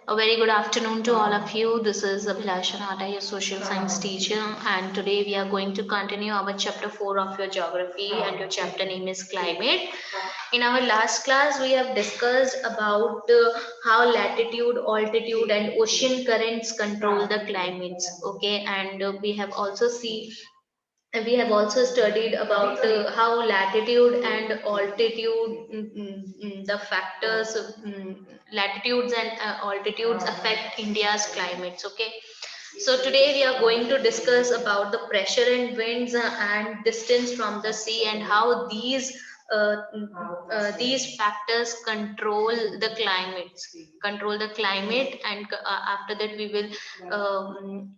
A very good afternoon to all of you. This is Abhilasha, your social science teacher, and today we are going to continue our chapter 4 of your geography, and your chapter name is climate. In our last class, we have discussed about how latitude, altitude, and ocean currents control the climates. Okay, and we have also studied about how latitude and altitude, the factors, latitudes and altitudes affect India's climates. Okay, so today we are going to discuss about the pressure and winds and distance from the sea and how these factors control the climate, and after that we will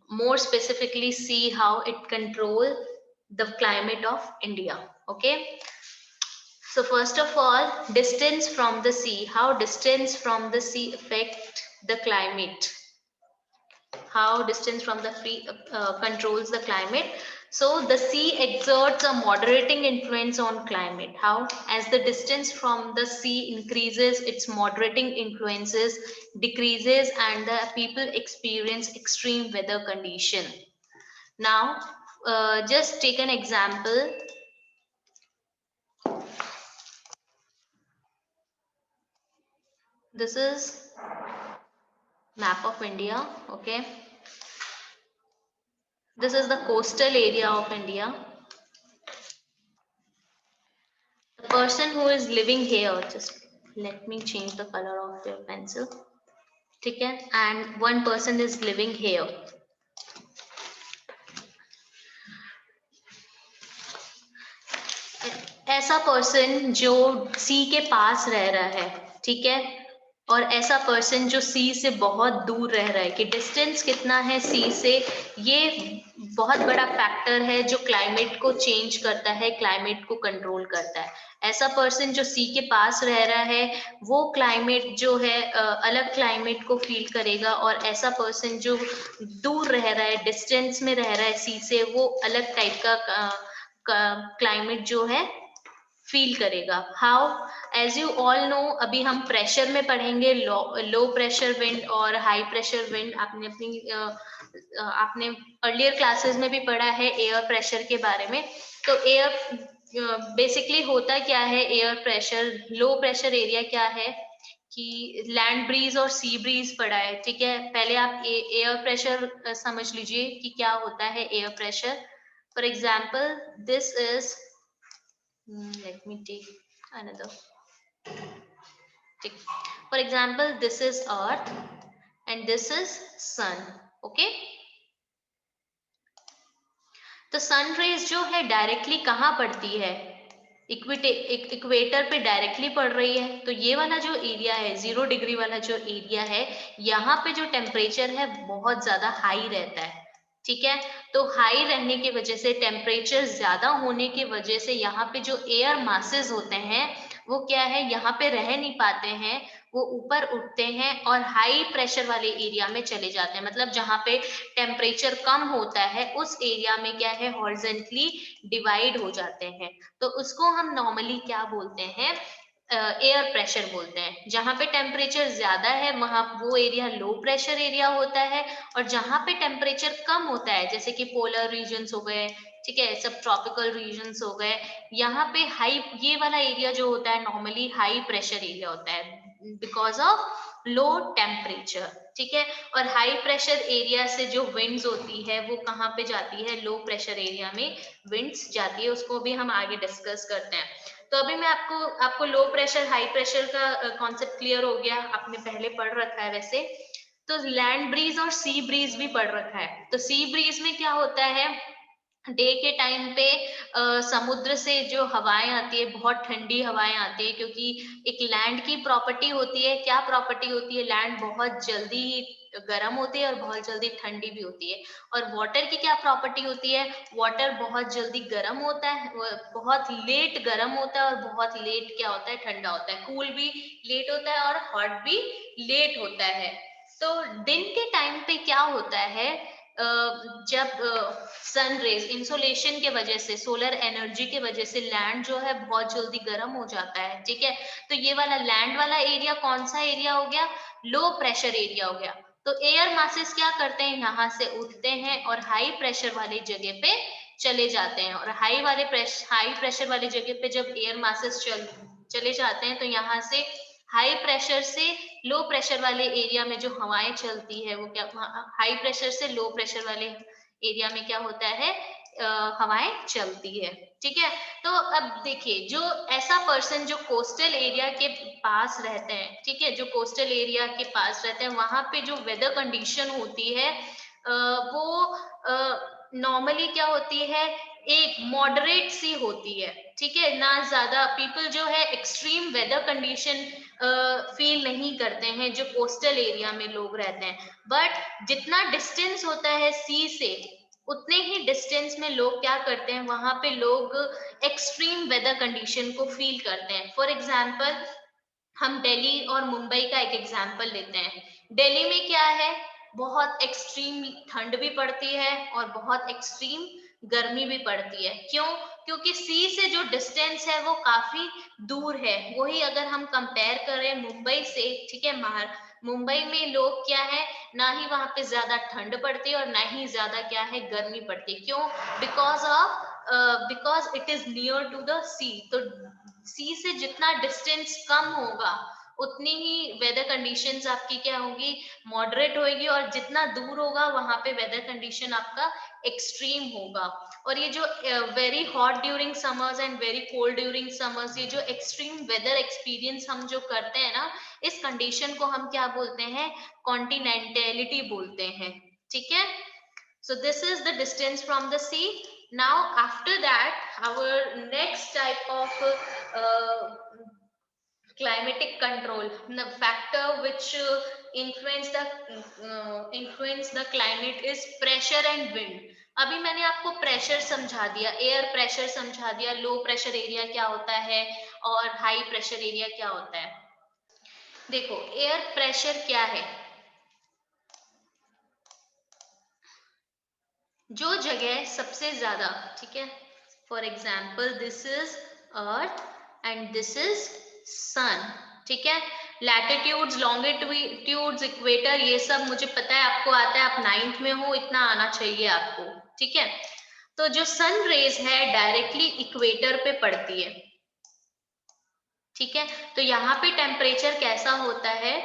more specifically see how it control the climate of India. Okay, so first of all, distance from the sea. How distance from the sea affect the climate? How distance from the sea controls the climate? So the sea exerts a moderating influence on climate. How? As the distance from the sea increases, its moderating influences decreases, and the people experience extreme weather condition. Now, just take an example. This is map of India. Okay, this is the coastal area of India. The person who is living here, just let me change the color of your pencil. Okay, and one person is living here. ऐसा person जो सी के पास रह रहा है, ठीक है, और ऐसा पर्सन जो सी से बहुत दूर रह रहा है, कि डिस्टेंस कितना है सी से, ये बहुत बड़ा फैक्टर है जो क्लाइमेट को चेंज करता है, क्लाइमेट को कंट्रोल करता है। ऐसा पर्सन जो सी के पास रह रहा है वो क्लाइमेट जो है अलग क्लाइमेट को फील करेगा, और ऐसा पर्सन जो दूर रह रहा है, डिस्टेंस में रह रहा है सी से, वो अलग टाइप का क्लाइमेट जो है फील करेगा। How? As you all know, अभी हम प्रेशर में पढ़ेंगे, लो प्रेशर विंड और हाई प्रेशर विंड। आपने अर्लियर क्लासेस में भी पढ़ा है एयर प्रेशर के बारे में। तो एयर बेसिकली होता क्या है, एयर प्रेशर, लो प्रेशर एरिया क्या है कि लैंड ब्रीज और सी ब्रीज पढ़ा है, ठीक है। पहले आप एयर प्रेशर समझ लीजिए कि क्या होता है air pressure. For example, this is, let me take another. For example, this is earth and this is sun. Okay, तो सन रेज जो है डायरेक्टली कहाँ पड़ती है? इक्वेटर पे डायरेक्टली पड़ रही है। तो ये वाला जो एरिया है, 0 डिग्री वाला जो एरिया है, यहाँ पे जो टेम्परेचर है बहुत ज्यादा हाई रहता है, ठीक है। तो हाई रहने की वजह से, टेम्परेचर ज्यादा होने की वजह से, यहाँ पे जो एयर मासेस होते हैं वो क्या है, यहाँ पे रह नहीं पाते हैं, वो ऊपर उठते हैं और हाई प्रेशर वाले एरिया में चले जाते हैं। मतलब जहाँ पे टेम्परेचर कम होता है उस एरिया में क्या है, हॉरिजॉन्टली डिवाइड हो जाते हैं। तो उसको हम नॉर्मली क्या बोलते हैं, एयर प्रेशर बोलते हैं। जहाँ पे टेम्परेचर ज्यादा है वहां वो एरिया लो प्रेशर एरिया होता है, और जहाँ पे टेम्परेचर कम होता है, जैसे कि पोलर रीजन्स हो गए, ठीक है, सब ट्रॉपिकल रीजन्स हो गए, यहाँ पे हाई, ये वाला एरिया जो होता है नॉर्मली हाई प्रेशर एरिया होता है बिकॉज ऑफ लो टेम्परेचर, ठीक है। और हाई प्रेशर एरिया से जो विंड्स होती है वो कहाँ पे जाती है, लो प्रेशर एरिया में विंड्स जाती है, उसको भी हम आगे डिस्कस करते हैं। तो अभी मैं आपको लो प्रेशर हाई प्रेशर का कॉन्सेप्ट क्लियर हो गया, आपने पहले पढ़ रखा है वैसे। तो लैंड ब्रीज और सी ब्रीज भी पढ़ रखा है। तो सी ब्रीज में क्या होता है, डे के टाइम पे समुद्र से जो हवाएं आती है, बहुत ठंडी हवाएं आती है, क्योंकि एक लैंड की प्रॉपर्टी होती है, क्या प्रॉपर्टी होती है, लैंड बहुत जल्दी गर्म होती है और बहुत जल्दी ठंडी भी होती है। और वाटर की क्या प्रॉपर्टी होती है, वाटर बहुत जल्दी गर्म होता है, बहुत लेट गर्म होता है, और बहुत लेट क्या होता है, ठंडा होता है। कूल भी लेट होता है और हॉट भी लेट होता है। तो दिन के टाइम पे क्या होता है जब सन रेज इंसोलेशन के वजह से, सोलर एनर्जी के वजह से लैंड जो है बहुत जल्दी गर्म हो जाता है, ठीक है। तो ये वाला लैंड वाला एरिया कौन सा एरिया हो गया? लो प्रेशर एरिया हो गया। तो एयर मासेस क्या करते हैं, यहाँ से उठते हैं और हाई प्रेशर वाली जगह पे चले जाते हैं, और हाई प्रेशर वाली जगह पे जब एयर मासेस चले जाते हैं, तो यहाँ से हाई प्रेशर से लो प्रेशर वाले एरिया में जो हवाएं चलती है वो क्या, हाई प्रेशर से लो प्रेशर वाले एरिया में क्या होता है, हवाएं चलती है, ठीक है। तो अब देखिए, जो ऐसा पर्सन जो कोस्टल एरिया के पास रहते हैं, ठीक है, जो कोस्टल एरिया के पास रहते हैं, वहां पे जो वेदर कंडीशन होती है वो नॉर्मली क्या होती है, एक मॉडरेट सी होती है, ठीक है ना। ज्यादा पीपल जो है एक्सट्रीम वेदर कंडीशन फील नहीं करते हैं, जो कोस्टल एरिया में लोग रहते हैं। बट जितना डिस्टेंस होता है सी से, उतने ही डिस्टेंस में लोग क्या करते हैं, वहां पे लोग एक्सट्रीम वेदर कंडीशन को फील करते हैं। फॉर एग्जाम्पल, हम दिल्ली और मुंबई का एक एग्जाम्पल लेते हैं। दिल्ली में क्या है, बहुत एक्सट्रीम ठंड भी पड़ती है और बहुत एक्सट्रीम गर्मी भी पड़ती है। क्यों? क्योंकि सी से जो डिस्टेंस है वो काफी दूर है। वही अगर हम कंपेयर करें मुंबई से, ठीक है, मुंबई में लोग क्या है, ना ही वहां पे ज्यादा ठंड पड़ती है और ना ही ज्यादा क्या है, गर्मी पड़ती है। क्यों? Because it is near to the sea. तो सी से जितना डिस्टेंस कम होगा, उतनी ही वेदर कंडीशंस आपकी क्या होगी, मॉडरेट होगी, और जितना दूर होगा वहां पे वेदर कंडीशन आपका एक्सट्रीम होगा। और ये जो very hot during summers and very cold during summers, ये जो एक्सट्रीम वेदर एक्सपीरियंस हम जो करते हैं ना, इस कंडीशन को हम क्या बोलते हैं, कॉन्टिनेंटेलिटी बोलते हैं, ठीक है। So this is the distance from the sea. Now after that, our next type of climatic control, the factor which influence the climate is pressure and wind. अभी मैंने आपको प्रेशर समझा दिया, एयर प्रेशर समझा दिया, लो प्रेशर एरिया क्या होता है और हाई प्रेशर एरिया क्या होता है। देखो, एयर प्रेशर क्या है, जो जगह सबसे ज्यादा, ठीक है, for example this is earth and this is sun, ठीक है। लैटिट्यूड्स, लॉन्गिट्यूड्स, इक्वेटर, ये सब मुझे पता है, आपको आता है, आप 9th में हो, इतना आना चाहिए आपको, ठीक है। तो जो सन रेज है डायरेक्टली इक्वेटर पे पड़ती है, ठीक है। तो यहाँ पे टेम्परेचर कैसा होता है,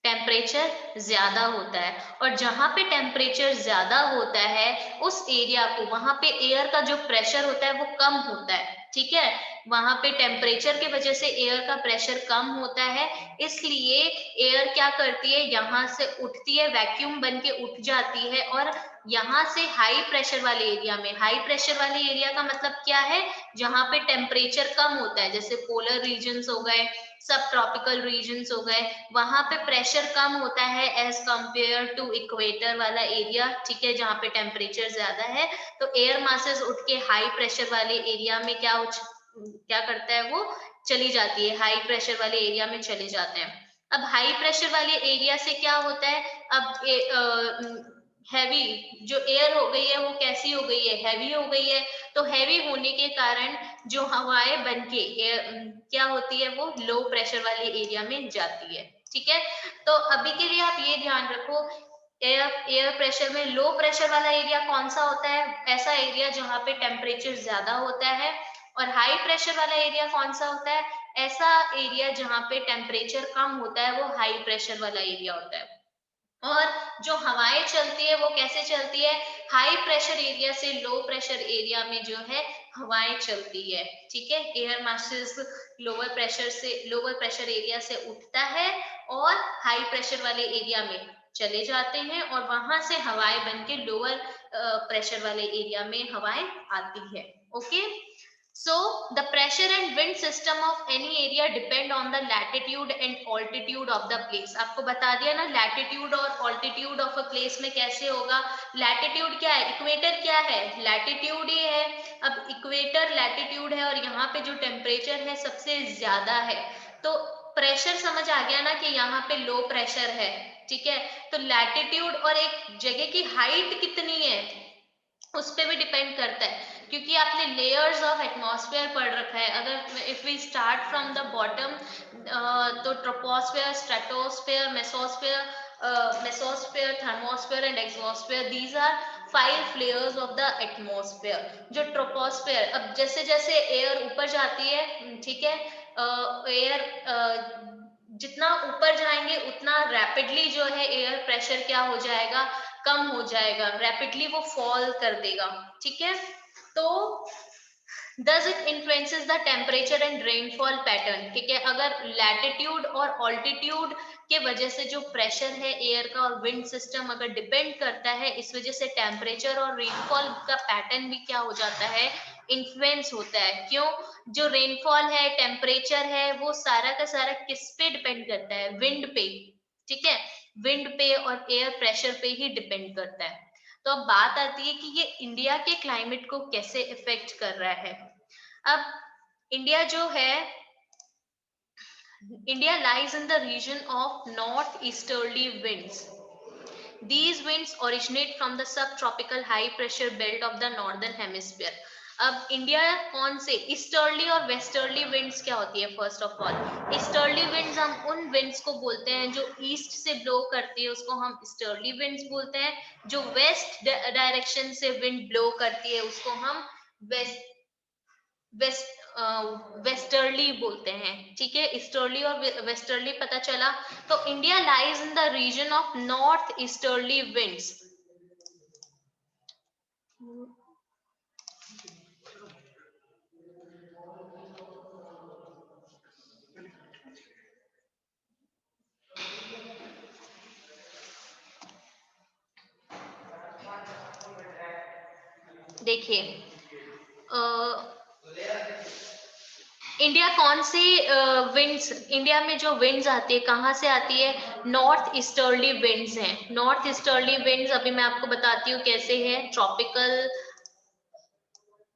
टेम्परेचर ज्यादा होता है, और जहां पे टेम्परेचर ज्यादा होता है उस एरिया को, वहां पे एयर का जो प्रेशर होता है वो कम होता है, ठीक है। वहां पे टेम्परेचर के वजह से एयर का प्रेशर कम होता है, इसलिए एयर क्या करती है, यहाँ से उठती है, वैक्यूम बन के उठ जाती है, और यहाँ से हाई प्रेशर वाले एरिया में, हाई प्रेशर वाले एरिया का मतलब क्या है, जहां पे टेम्परेचर कम होता है, जैसे पोलर रीजन्स हो गए, सब ट्रॉपिकल रीजन्स हो गए, वहां पे प्रेशर कम होता है एज कंपेयर टू इक्वेटर वाला एरिया, ठीक है, जहाँ पे टेम्परेचर ज्यादा है। तो एयर मासेस उठ के हाई प्रेशर वाले एरिया में क्या करता है, वो चली जाती है, हाई प्रेशर वाले एरिया में चले जाते हैं। अब हाई प्रेशर वाले एरिया से क्या होता है, अब हैवी जो एयर हो गई है वो कैसी हो गई है, हैवी हो गई है। तो हैवी होने के कारण जो हवाएं बन के क्या होती है, वो लो प्रेशर वाले एरिया में जाती है, ठीक है। तो अभी के लिए आप ये ध्यान रखो, एयर प्रेशर में लो प्रेशर वाला एरिया कौन सा होता है, ऐसा एरिया जहाँ पे टेम्परेचर ज्यादा होता है। और हाई प्रेशर वाला एरिया कौन सा होता है, ऐसा एरिया जहाँ पे टेम्परेचर कम होता है, वो हाई प्रेशर वाला एरिया होता है। और जो हवाएं चलती है वो कैसे चलती है, हाई प्रेशर एरिया से लो प्रेशर एरिया में जो है हवाएं चलती है, ठीक है। Air masses lower pressure area से उठता है और हाई प्रेशर वाले एरिया में चले जाते हैं, और वहां से हवाएं बन के लोअर प्रेशर वाले एरिया में हवाएं आती है, okay. So the pressure and wind system of any area depend on the latitude and altitude of the place. आपको बता दिया ना, latitude और altitude of a place में कैसे होगा। latitude क्या है, इक्वेटर क्या है, latitude ही है। अब इक्वेटर latitude है और यहाँ पे जो टेम्परेचर है सबसे ज्यादा है, तो प्रेशर समझ आ गया ना कि यहाँ पे लो प्रेशर है, ठीक है। तो लैटिट्यूड और एक जगह की हाइट कितनी है उस पे भी डिपेंड करता है, क्योंकि आपने लेयर्स ऑफ एटमॉस्फेयर पढ़ रखा है। अगर if we start from the bottom, तो troposphere, stratosphere, mesosphere, thermosphere and exosphere, these are 5 layers of the atmosphere. जो ट्रोपोस्फेयर, अब जैसे जैसे एयर ऊपर जाती है, ठीक है, एयर जितना ऊपर जाएंगे उतना रैपिडली जो है एयर प्रेशर क्या हो जाएगा, कम हो जाएगा, रैपिडली वो फॉल कर देगा, ठीक है। तो does it influences the temperature and rainfall pattern, ठीक है। अगर लैटिट्यूड और ऑल्टीट्यूड के वजह से जो प्रेशर है एयर का और विंड सिस्टम अगर डिपेंड करता है, इस वजह से टेम्परेचर और रेनफॉल का पैटर्न भी क्या हो जाता है, इन्फ्लुएंस होता है। क्यों? जो रेनफॉल है, टेम्परेचर है, वो सारा का सारा किस पे डिपेंड करता है, विंड पे, ठीक है, विंड पे और एयर प्रेशर पे ही डिपेंड करता है। तो अब बात आती है कि ये इंडिया के क्लाइमेट को कैसे इफेक्ट कर रहा है। अब इंडिया जो है, India lies in the region of north easterly winds. These winds originate from the subtropical high pressure belt of the northern hemisphere. अब इंडिया कौन से, ईस्टर्ली और वेस्टर्ली विंड्स क्या होती है, first of all easterly winds हम उन winds को बोलते हैं जो ईस्ट से ब्लो करती है, उसको हम ईस्टर्ली विंड्स बोलते हैं। जो वेस्ट डायरेक्शन से विंड ब्लो करती है उसको हम वेस्ट वेस्टर्ली बोलते हैं, ठीक है। ईस्टर्ली और वेस्टर्ली पता चला। तो India lies in the region of north easterly winds. देखिए, इंडिया कौन सी विंड्स, इंडिया में जो विंड्स आती है कहाँ से आती है, नॉर्थ ईस्टर्ली विंड्स हैं। नॉर्थ ईस्टर्ली विंड्स अभी मैं आपको बताती हूँ कैसे है। Tropical,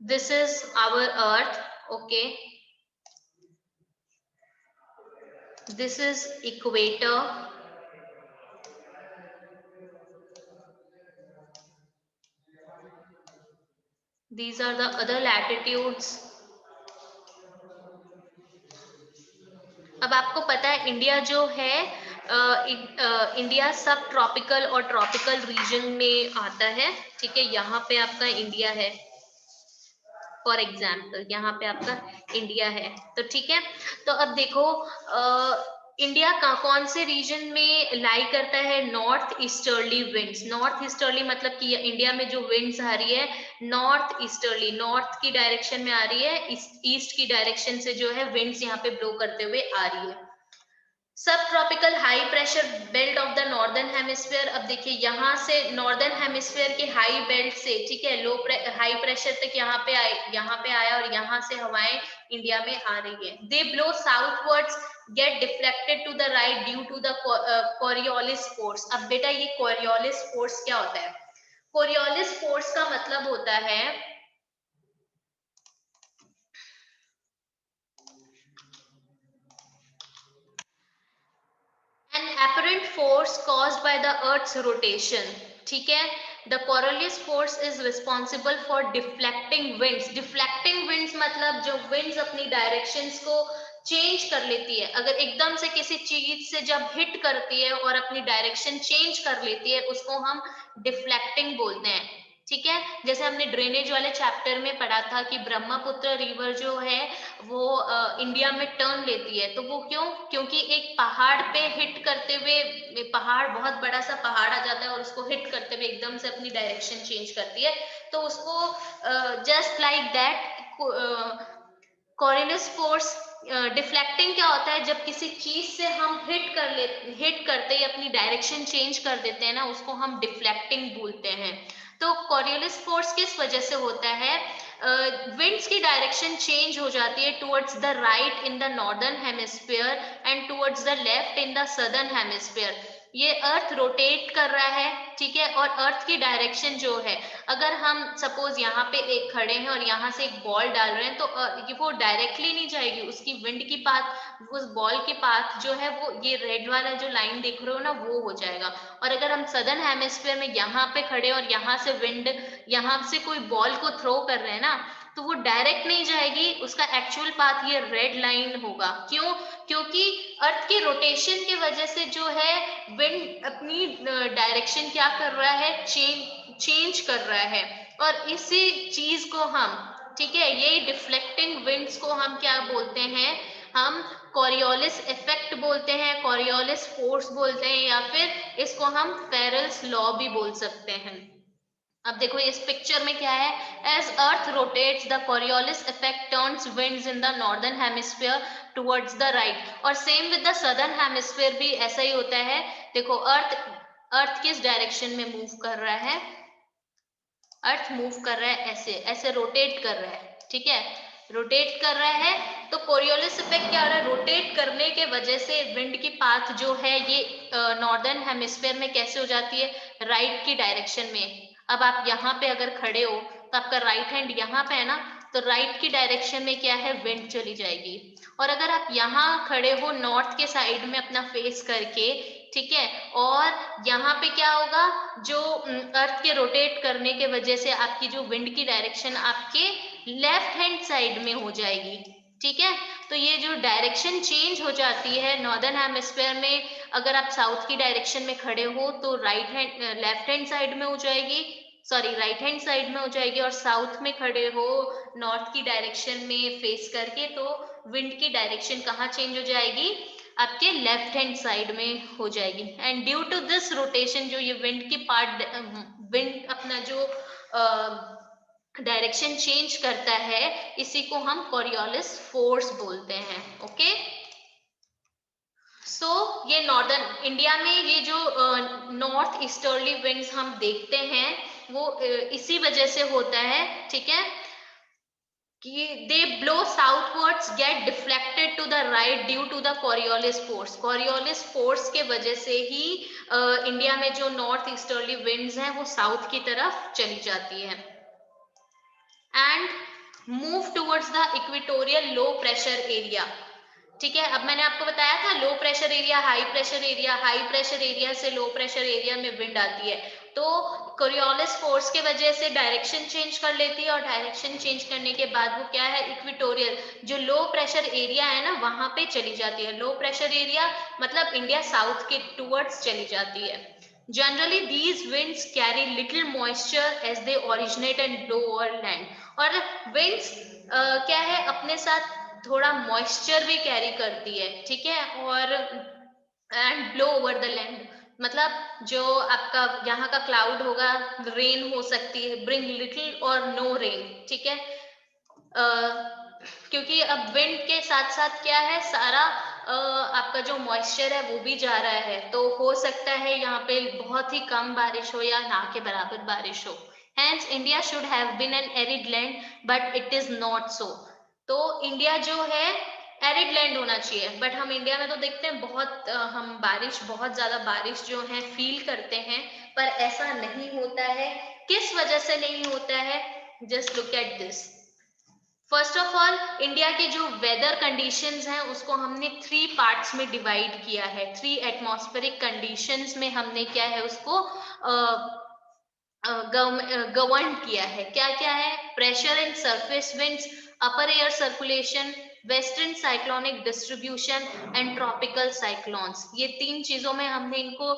this is our earth, okay, this is equator, these are the other latitudes। अब आपको पता है इंडिया जो है, इंडिया सब ट्रॉपिकल और ट्रॉपिकल रीजन में आता है, ठीक है। यहाँ पे आपका इंडिया है, फॉर एग्जाम्पल यहाँ पे आपका इंडिया है, तो ठीक है। तो अब देखो, इंडिया का कौन से रीजन में लाई करता है, north easterly winds. North easterly मतलब कि इंडिया में जो विंड्स आ रही है नॉर्थ ईस्टर्ली, नॉर्थ की डायरेक्शन में आ रही है, ईस्ट की डायरेक्शन से जो है विंड्स यहाँ पे ब्लो करते हुए आ रही है। सब tropical high pressure belt of the northern hemisphere. अब देखिए यहाँ से नॉर्दर्न हेमिस्फीयर के हाई बेल्ट से, ठीक है, हाई प्रेशर तक यहाँ पे आए, यहाँ पे आया और यहाँ से हवाएं इंडिया में आ रही है। They blow southwards, get deflected to the right due to the Coriolis force. अब बेटा ये कोरियोलिस फोर्स क्या होता है, कोरियोलिस फोर्स का मतलब होता है an apparent force caused by the earth's rotation, ठीक है। the Coriolis force is responsible for deflecting winds। deflecting winds मतलब जो winds अपनी directions को चेंज कर लेती है, अगर एकदम से किसी चीज से जब हिट करती है और अपनी डायरेक्शन चेंज कर लेती है उसको हम डिफ्लेक्टिंग बोलते हैं, ठीक है। जैसे हमने ड्रेनेज वाले चैप्टर में पढ़ा था कि ब्रह्मपुत्र रिवर जो है वो इंडिया में टर्न लेती है, तो वो क्यों, क्योंकि एक पहाड़ पे हिट करते हुए, पहाड़ बहुत बड़ा सा पहाड़ आ जाता है और उसको हिट करते हुए एकदम से अपनी डायरेक्शन चेंज करती है, तो उसको just like that Coriolis force. Deflecting क्या होता है, जब किसी चीज से हम हिट करते ही अपनी डायरेक्शन चेंज कर देते हैं ना, उसको हम डिफ्लेक्टिंग बोलते हैं। तो कोरियोलिस फोर्स किस वजह से होता है, विंड्स की डायरेक्शन चेंज हो जाती है towards the right in the northern hemisphere and towards the left in the southern hemisphere. ये अर्थ रोटेट कर रहा है, ठीक है, और अर्थ की डायरेक्शन जो है, अगर हम सपोज यहाँ पे एक खड़े हैं और यहाँ से एक बॉल डाल रहे हैं तो ये वो डायरेक्टली नहीं जाएगी, उसकी विंड की पाथ, उस बॉल की पाथ जो है वो ये रेड वाला जो लाइन देख रहे हो ना वो हो जाएगा। और अगर हम सदर्न हेमिस्फीयर में यहाँ पे खड़े और यहाँ से विंड, यहाँ से कोई बॉल को थ्रो कर रहे हैं ना, तो वो डायरेक्ट नहीं जाएगी, उसका एक्चुअल पाथ ये रेड लाइन होगा। क्यों? क्योंकि अर्थ के रोटेशन की वजह से जो है विंड अपनी डायरेक्शन क्या कर रहा है, चेंज कर रहा है। और इसी चीज को हम, ठीक है, यही डिफ्लेक्टिंग विंड्स को हम क्या बोलते हैं, हम कॉरियोलिस इफेक्ट बोलते हैं, कॉरियोलिस फोर्स बोलते हैं, या फिर इसको हम फेरेल्स लॉ भी बोल सकते हैं। अब देखो इस पिक्चर में क्या है, as earth rotates the Coriolis effect turns winds in the northern hemisphere towards the right, और same with the southern hemisphere भी ऐसा ही होता है। देखो अर्थ, अर्थ किस डायरेक्शन में मूव कर रहा है, अर्थ मूव कर रहा है ऐसे, ऐसे रोटेट कर रहा है, ठीक है, रोटेट कर रहा है। तो कोरियोलिस इफेक्ट क्या हो रहा है, रोटेट करने के वजह से विंड की पाथ जो है ये नॉर्दर्न हेमिस्फीयर में कैसे हो जाती है, राइट की डायरेक्शन में। अब आप यहाँ पे अगर खड़े हो तो आपका राइट हैंड यहाँ पे है ना, तो राइट की डायरेक्शन में क्या है, विंड चली जाएगी। और अगर आप यहाँ खड़े हो नॉर्थ के साइड में अपना फेस करके, ठीक है, और यहाँ पे क्या होगा, जो अर्थ के रोटेट करने के वजह से आपकी जो विंड की डायरेक्शन आपके लेफ्ट हैंड साइड में हो जाएगी, ठीक है। तो ये जो डायरेक्शन चेंज हो जाती है नॉर्दर्न हेमिस्फीयर में, अगर आप साउथ की डायरेक्शन में खड़े हो तो right hand, left hand side में हो जाएगी, सॉरी राइट हैंड साइड में हो जाएगी, और साउथ में खड़े हो नॉर्थ की डायरेक्शन में फेस करके तो विंड की डायरेक्शन कहाँ चेंज हो जाएगी, आपके लेफ्ट हैंड साइड में हो जाएगी। And due to this rotation, जो ये विंड की पार्ट, विंड अपना जो डायरेक्शन चेंज करता है, इसी को हम कॉरियोलिस फोर्स बोलते हैं। ओके, सो ये नॉर्दर्न इंडिया में ये जो नॉर्थ ईस्टर्ली विंड्स हम देखते हैं वो इसी वजह से होता है, ठीक है, कि they blow southwards get deflected to the right due to the Coriolis force. Coriolis force के वजह से ही इंडिया में जो नॉर्थ ईस्टर्ली विंड्स हैं वो साउथ की तरफ चली जाती है and move towards the equatorial low pressure area. ठीक है, अब मैंने आपको बताया था लो pressure area, high pressure area, high pressure area से लो प्रेशर एरिया में विंड आती है, तो कोरियोलिस फोर्स के वजह से डायरेक्शन चेंज कर लेती है, और डायरेक्शन चेंज करने के बाद वो क्या है, इक्वेटोरियल जो लो प्रेशर एरिया है ना वहां पे चली जाती है। लो प्रेशर एरिया मतलब इंडिया साउथ के टुवर्ड्स चली जाती है। Generally, these winds carry little moisture as they originate and blow over land. और winds क्या है, अपने साथ थोड़ा मॉइस्चर भी कैरी करती है, ठीक है, और and blow over the land, मतलब जो आपका यहाँ का क्लाउड होगा, रेन हो सकती है, ब्रिंग लिटिल और नो रेन, ठीक है। क्योंकि अब विंड के साथ साथ क्या है, सारा आपका जो मॉइस्चर है वो भी जा रहा है, तो हो सकता है यहाँ पे बहुत ही कम बारिश हो या ना के बराबर बारिश हो। Hence India should have been an arid land, but it is not so. तो इंडिया जो है एरिड लैंड होना चाहिए, बट हम इंडिया में तो देखते हैं बहुत हम बारिश, बहुत ज्यादा बारिश जो है फील करते हैं, पर ऐसा नहीं होता है। किस वजह से नहीं होता है, just look at this. First of all, India के जो वेदर कंडीशंस हैं उसको हमने 3 पार्ट्स में डिवाइड किया है। 3 एटमॉस्फेरिक कंडीशंस में हमने क्या है उसको गवर्न किया है। क्या क्या है, pressure and surface winds, upper air circulation, western cyclonic distribution and tropical cyclones. ये 3 चीजों में हमने इनको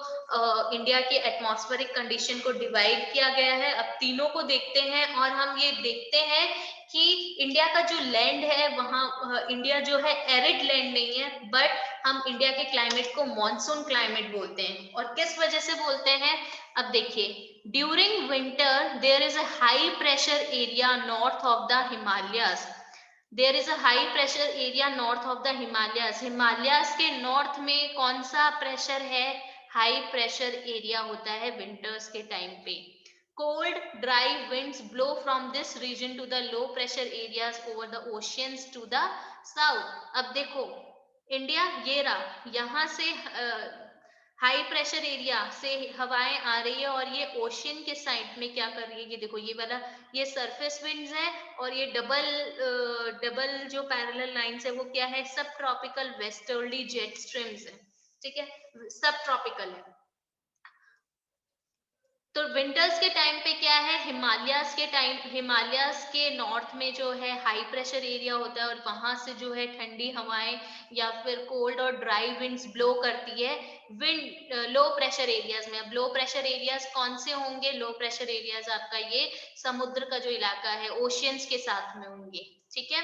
इंडिया के एटमॉस्फेरिक कंडीशन को डिवाइड किया गया है। अब तीनों को देखते हैं और हम ये देखते हैं कि इंडिया का जो लैंड है वहाँ इंडिया जो है एरिड लैंड नहीं है, बट हम इंडिया के क्लाइमेट को मॉनसून क्लाइमेट बोलते हैं। और किस वजह से बोलते हैं, अब देखिए, during winter there is a high pressure area north of the Himalayas. There is a high pressure area north of the Himalayas. Himalayas के नॉर्थ में कौन सा प्रेशर है, हाई प्रेशर एरिया होता है विंटर्स के टाइम पे। Cold, dry winds blow from this region to the low pressure areas over the oceans to the south. अब देखो, इंडिया ये रहा, यहाँ से हाई प्रेशर एरिया से हवाएं आ रही है और ये ओशियन के साइड में क्या कर रही है, ये देखो ये वाला, ये सरफेस विंड्स है और ये डबल डबल जो पैरेलल लाइंस है वो क्या है, सब ट्रॉपिकल वेस्टर्ली जेट स्ट्रीम्स है, ठीक है, सब ट्रॉपिकल है। तो विंटर्स के टाइम पे क्या है, हिमालयास के टाइम, हिमालयास के नॉर्थ में जो है हाई प्रेशर एरिया होता है और वहां से जो है ठंडी हवाएं या फिर कोल्ड और ड्राई विंड्स ब्लो करती है विंड लो प्रेशर एरियाज में। अब लो प्रेशर एरियाज कौन से होंगे, लो प्रेशर एरियाज आपका ये समुद्र का जो इलाका है ओशियंस के साथ में होंगे, ठीक है।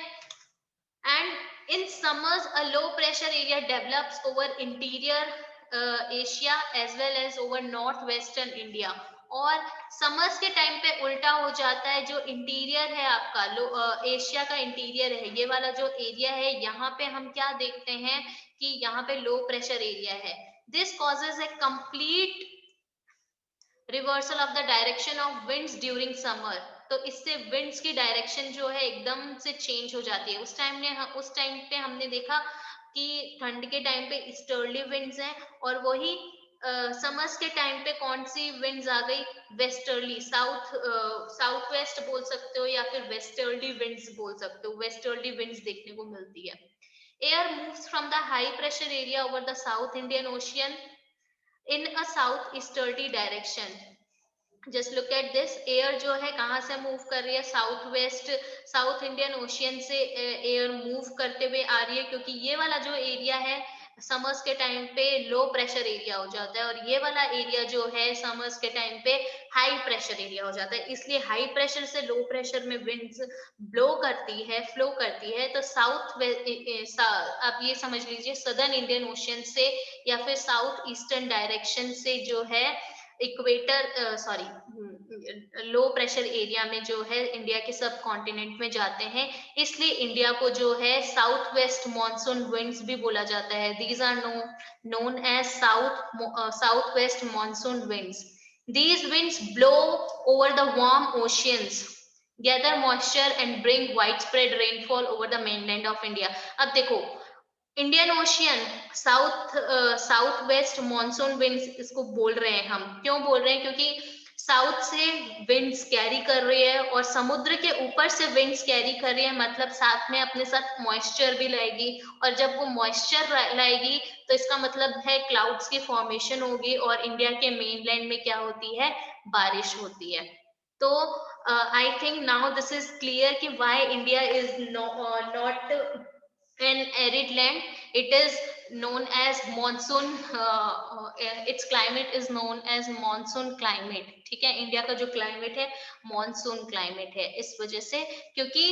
And in summers, a low pressure area develops over interior Asia as well as over northwestern India. और समर्स के टाइम पे उल्टा हो जाता है, जो इंटीरियर है आपका एशिया का इंटीरियर है, ये वाला जो एरिया है, यहाँ पे हम क्या देखते हैं कि यहाँ पे लो प्रेशर एरिया है। This causes A complete reversal of the direction of winds during summer. तो इससे विंड्स की डायरेक्शन जो है एकदम से चेंज हो जाती है। उस टाइम पे हमने देखा कि ठंड के टाइम पे ईस्टर्ली विंड्स हैं और वही समर्स के टाइम पे कौन सी विंड्स आ गई, वेस्टर्ली, साउथ वेस्ट बोल सकते हो या फिर वेस्टर्ली विंड्स बोल सकते हो, वेस्टर्ली विंड्स देखने को मिलती है। Air moves from the high pressure area over the south Indian ocean in a south easterly direction. Just look at this, air जो है कहाँ से मूव कर रही है, south west, south Indian ocean से एयर मूव करते हुए आ रही है, क्योंकि ये वाला जो एरिया है समर्स के टाइम पे लो प्रेशर एरिया हो जाता है और ये वाला एरिया जो है समर्स के टाइम पे हाई प्रेशर एरिया हो जाता है। इसलिए हाई प्रेशर से लो प्रेशर में विंड्स ब्लो करती है, फ्लो करती है। तो आप ये समझ लीजिए सदर्न इंडियन ओशियन से या फिर साउथ ईस्टर्न डायरेक्शन से जो है इक्वेटर लो प्रेशर एरिया में जो है इंडिया के सब कॉन्टिनेंट में जाते हैं। इसलिए इंडिया को जो है साउथ वेस्ट मॉनसून विंड्स भी बोला जाता है। These are known as south west monsoon winds. These winds blow over the warm oceans, gather moisture and bring widespread rainfall over the mainland of India. अब देखो Indian ocean south west monsoon winds इसको बोल रहे हैं हम, क्यों बोल रहे हैं, क्योंकि साउथ से विंड्स कैरी कर रही है और समुद्र के ऊपर से विंड्स कैरी कर रही है, मतलब साथ में अपने साथ मॉइस्चर भी लाएगी और जब वो मॉइस्चर लाएगी तो इसका मतलब है क्लाउड्स की फॉर्मेशन होगी और इंडिया के मेनलैंड में क्या होती है, बारिश होती है। तो I think now this is clear कि why India is not an arid land. It is known as monsoon, its climate is known as monsoon climate, ठीक है। इंडिया का जो क्लाइमेट है मॉनसून क्लाइमेट है, इस वजह से क्योंकि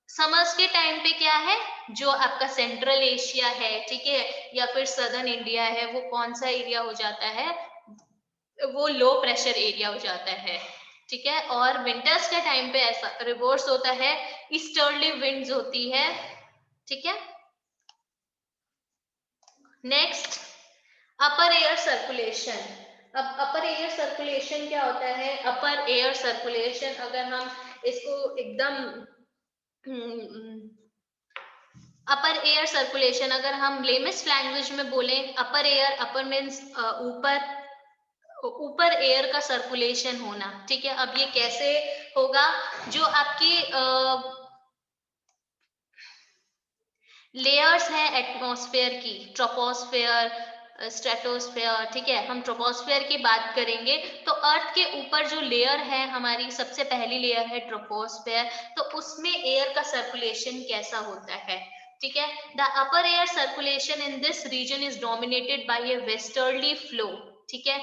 समर्स के टाइम पे क्या है, जो आपका सेंट्रल एशिया है, ठीक है, या फिर सदर्न इंडिया है, वो कौन सा एरिया हो जाता है, वो लो प्रेशर एरिया हो जाता है, ठीक है। और विंटर्स के टाइम पे ऐसा रिवर्स होता है, ईस्टर्ली विंड्स होती है, ठीक है। नेक्स्ट, अपर एयर सर्कुलेशन। अब अपर एयर सर्कुलेशन क्या होता है, अपर एयर सर्कुलेशन अगर हम इसको एकदम अपर एयर सर्कुलेशन अगर हम लेमेस्ट लैंग्वेज में बोले, अपर एयर, अपर मीन्स ऊपर, ऊपर एयर का सर्कुलेशन होना, ठीक है। अब ये कैसे होगा, जो आपकी लेयर्स है एटमॉस्फेयर की, ट्रोपोस्फेयर, स्ट्रेटोस्फेयर, ठीक है, हम ट्रोपोस्फेयर की बात करेंगे तो अर्थ के ऊपर जो लेयर है हमारी, सबसे पहली लेयर है ट्रोपोस्फेयर, तो उसमें एयर का सर्कुलेशन कैसा होता है, ठीक है। The upper air circulation in this region is dominated by a westerly flow, ठीक है।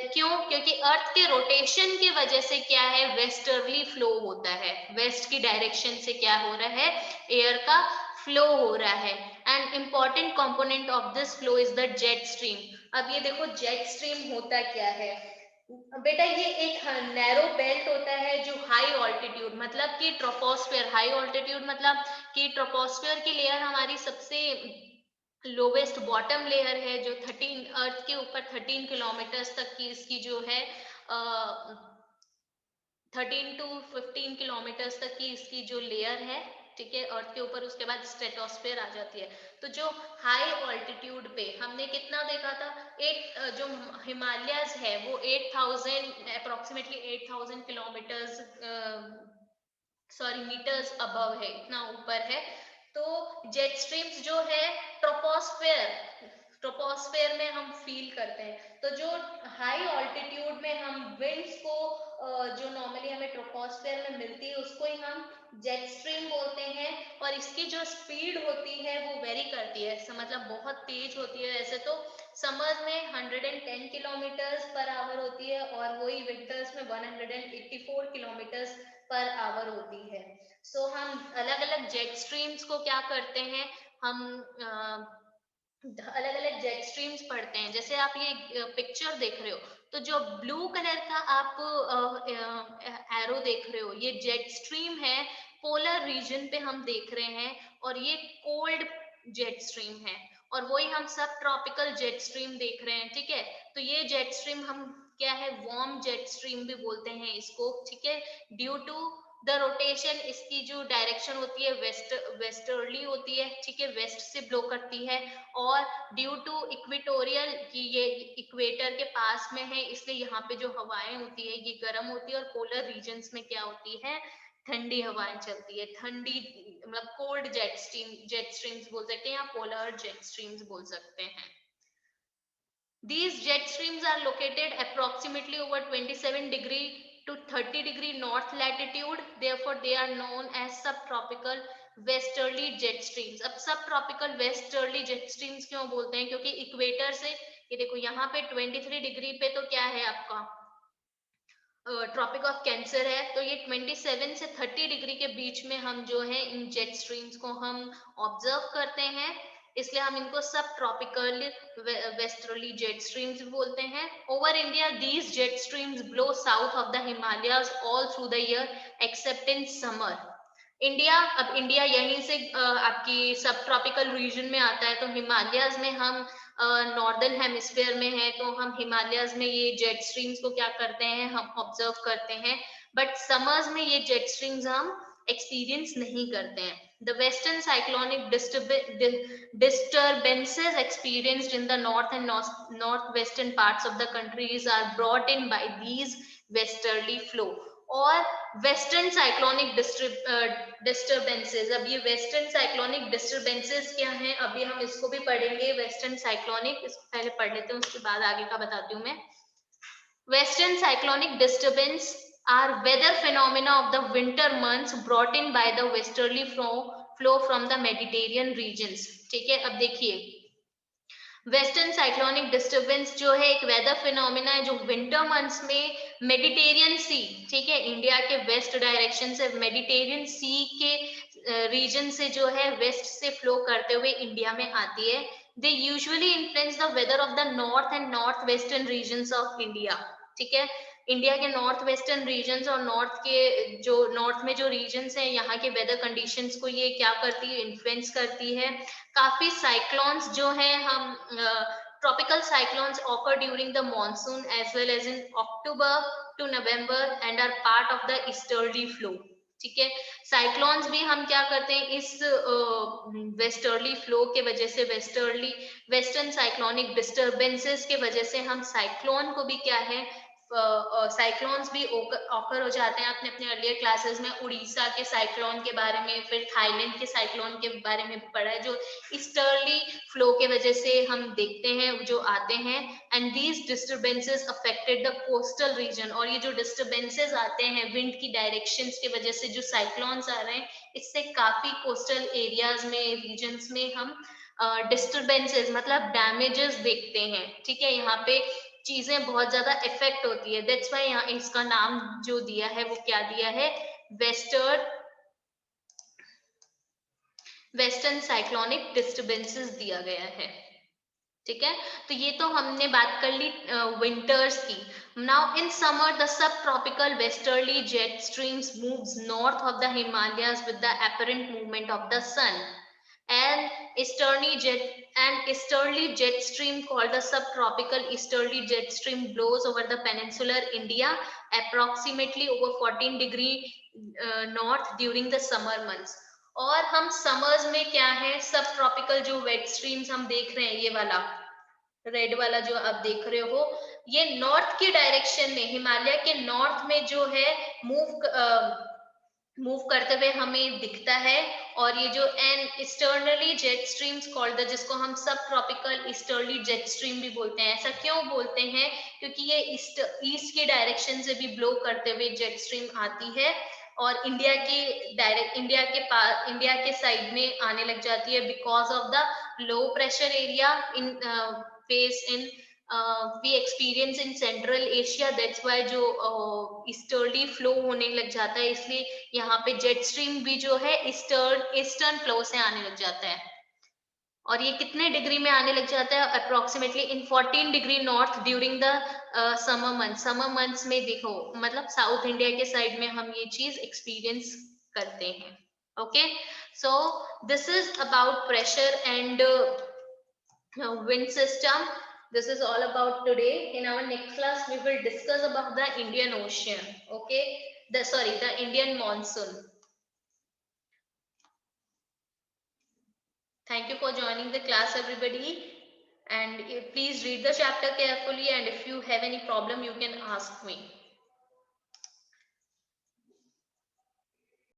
क्यों, क्योंकि अर्थ के रोटेशन की वजह से क्या है, वेस्टर्ली फ्लो होता है, वेस्ट की डायरेक्शन से क्या हो रहा है, एयर का फ्लो हो रहा है। And important component of this flow is the jet stream. अब ये देखो जेट स्ट्रीम होता क्या है बेटा, ये एक नैरो बेल्ट होता है जो हाई ऑल्टीट्यूड, मतलब कि ट्रोपोस्फेयर, हाई ऑल्टीट्यूड मतलब कि ट्रोपोस्फेयर की लेयर हमारी सबसे लोवेस्ट बॉटम लेयर है, जो 13 अर्थ के ऊपर 13 किलोमीटर तक की इसकी जो है 13 to 15 किलोमीटर तक की इसकी जो लेयर है, ठीक है, अर्थ के ऊपर, उसके बाद स्ट्रेटोस्फेयर आ जाती है। तो जो हाई ऑल्टीट्यूड पे हमने कितना देखा था, जो हिमालयस है वो 8000 अप्रोक्सीमेटली 8000 किलोमीटर्स मीटर्स अबव है, इतना ऊपर है। तो जेट स्ट्रीम्स जो है ट्रोपोस्फेयर में हम फील करते हैं। तो जो हाई ऑल्टीट्यूड में हम विंड्स को जो नॉर्मली हमें ट्रोपोस्फेयर में मिलती है उसको ही हम जेट स्ट्रीम बोलते हैं। और इसकी जो स्पीड होती है वो वेरी करती है, मतलब बहुत तेज होती है। वैसे तो समर में 110 किलोमीटर्स पर आवर होती है और वही विंटर्स में 184 किलोमीटर्स पर आवर होती है। सो हम अलग अलग जेट स्ट्रीम्स को क्या करते हैं, हम अलग अलग जेट स्ट्रीम्स पढ़ते हैं। जैसे आप ये पिक्चर देख रहे हो, तो जो ब्लू कलर का आप एरो देख रहे हो, ये जेट स्ट्रीम है, पोलर रीजन पे हम देख रहे हैं। और ये कोल्ड जेट स्ट्रीम है, और वही हम सब ट्रॉपिकल जेट स्ट्रीम देख रहे हैं। ठीक है, तो ये जेट स्ट्रीम हम क्या है, वार्म जेट स्ट्रीम भी बोलते हैं इसको। ठीक है, ड्यू टू द रोटेशन, इसकी जो डायरेक्शन होती है वेस्टर्ली होती है। ठीक है, वेस्ट से ब्लो करती है। और ड्यू टू इक्वेटोरियल, की ये इक्वेटर के पास में है, इसलिए यहाँ पे जो हवाएं होती है ये गर्म होती है, और पोलर रीजन्स में क्या होती है, ठंडी हवाएं चलती है। ठंडी मतलब कोल्ड जेट स्ट्रीम्स बोल सकते हैं, या पोलर जेट स्ट्रीम्स बोल सकते हैं। These jet streams are located approximately over 27° to 30° north latitude. Therefore, they are known as subtropical westerly jet streams. अब subtropical westerly jet streams क्यों बोलते हैं, क्योंकि इक्वेटर से, ये देखो यहाँ पे 23° पे तो क्या है आपका ट्रॉपिक ऑफ कैंसर है। तो ये 27 से 30° के बीच में हम जो है इन जेट स्ट्रीम्स को हम ऑब्जर्व करते हैं, इसलिए हम इनको सब ट्रॉपिकल वेस्टर्ली जेट स्ट्रीम्स बोलते हैं। Over India these jet streams blow south of the Himalayas all through the year accept in summer. India, अब इंडिया यहीं से आपकी सब ट्रॉपिकल रीजन में आता है। तो हिमालयाज में हम नॉर्दर्न हेमिस्फेयर में है, तो हम हिमालयाज में ये जेट स्ट्रीम्स को क्या करते हैं, हम ऑब्जर्व करते हैं। बट समर्स में ये जेट स्ट्रीम्स हम एक्सपीरियंस नहीं करते हैं। The western cyclonic disturbances experienced in the north and northwestern parts of the countries are brought in by these westerly flow। और वेस्टर्न साइक्लोनिक डिस्टर्बेंसेस, अब ये वेस्टर्न साइक्लोनिक डिस्टर्बेंसेस क्या हैं, अभी हम इसको भी पढ़ेंगे। वेस्टर्न साइक्लोनिक, इसको पहले पढ़ लेते हैं, उसके बाद आगे का बताती हूँ मैं। Western cyclonic disturbance are weather phenomena of the winter months brought in by the westerly flow from the Mediterranean regions। ठीक है, अब देखिए वेस्टर्न साइक्लोनिक डिस्टर्बेंस जो है एक वेदर फिनोमिना है जो विंटर मंथ्स में मेडिटेरियन सी, ठीक है, इंडिया के वेस्ट डायरेक्शन से मेडिटेरियन सी के रीजन से जो है वेस्ट से फ्लो करते हुए इंडिया में आती है। They usually influence the weather of the north and north western regions of India. ठीक है, इंडिया के नॉर्थ वेस्टर्न रीजन्स और नॉर्थ में जो रीजन्स हैं, यहाँ के वेदर कंडीशंस को ये क्या करती है, इन्फ्लुएंस करती है। काफी साइक्लोन्स जो है, हम tropical cyclones occur during the monsoon as well as in October to November and are part of the easterly flow. ठीक है, साइक्लोन्स भी हम क्या करते हैं, इस वेस्टर्ली फ्लो के वजह से, वेस्टर्न साइक्लोनिक डिस्टर्बेंसेस के वजह से हम साइक्लोन को भी क्या है, साइक्लोन्स भी ऑकर हो जाते हैं। आपने अपने अर्लियर क्लासेस में उड़ीसा के साइक्लोन के बारे में, फिर थाईलैंड के साइक्लोन के बारे में पढ़ा है, जो ईस्टर्ली फ्लो के वजह से हम देखते हैं जो आते हैं। And these disturbances affected the coastal region, और ये जो डिस्टर्बेंसेस आते हैं विंड की डायरेक्शंस की वजह से, जो साइक्लोन्स आ रहे हैं, इससे काफी कोस्टल एरियाज में, रीजन्स में हम डिस्टर्बेंसेस मतलब डैमेजेस देखते हैं। ठीक है, यहाँ पे चीजें बहुत ज्यादा इफेक्ट होती है। दैट्स व्हाई यहाँ इसका नाम जो दिया है वो क्या दिया है, वेस्टर्न साइक्लोनिक डिस्टर्बेंसेस दिया गया है। ठीक है, तो ये तो हमने बात कर ली विंटर्स की। Now in summer the subtropical westerly jet streams moves north of the Himalayas with the apparent movement of the sun. Easterly jet stream called the subtropical easterly jet stream blows over the peninsular India approximately over 14° north during the summer months। और हम summers में क्या है, सब tropical जो wait streams हम देख रहे हैं, ये वाला रेड वाला जो आप देख रहे हो, ये नॉर्थ की डायरेक्शन में, हिमालय के नॉर्थ में जो है मूव करते हुए हमें दिखता है। और ये जो an easterly jet streams called, जिसको हम सब ट्रॉपिकल ईस्टर्नली जेट स्ट्रीम भी बोलते हैं। ऐसा क्यों बोलते हैं? क्योंकि ये ईस्ट की डायरेक्शन से भी ब्लो करते हुए जेट स्ट्रीम आती है और इंडिया के साइड में आने लग जाती है, because of the low pressure area in face in we experience in central Asia. That's why जो ईस्टर्ली फ्लो होने लग जाता है, इसलिए यहाँ पे जेट स्ट्रीम भी जो है ईस्टर्न फ्लो से आने लग जाता है। और ये कितने डिग्री में आने लग जाता है? Approximately in 14 degree north during the summer months में। देखो मतलब साउथ इंडिया के साइड में हम ये चीज एक्सपीरियंस करते हैं। Okay, so this is about pressure and wind system. This is all about today. In our next class we will discuss about the Indian Ocean. Okay, the Indian monsoon. Thank you for joining the class, everybody, and please read the chapter carefully, and if you have any problem you can ask me.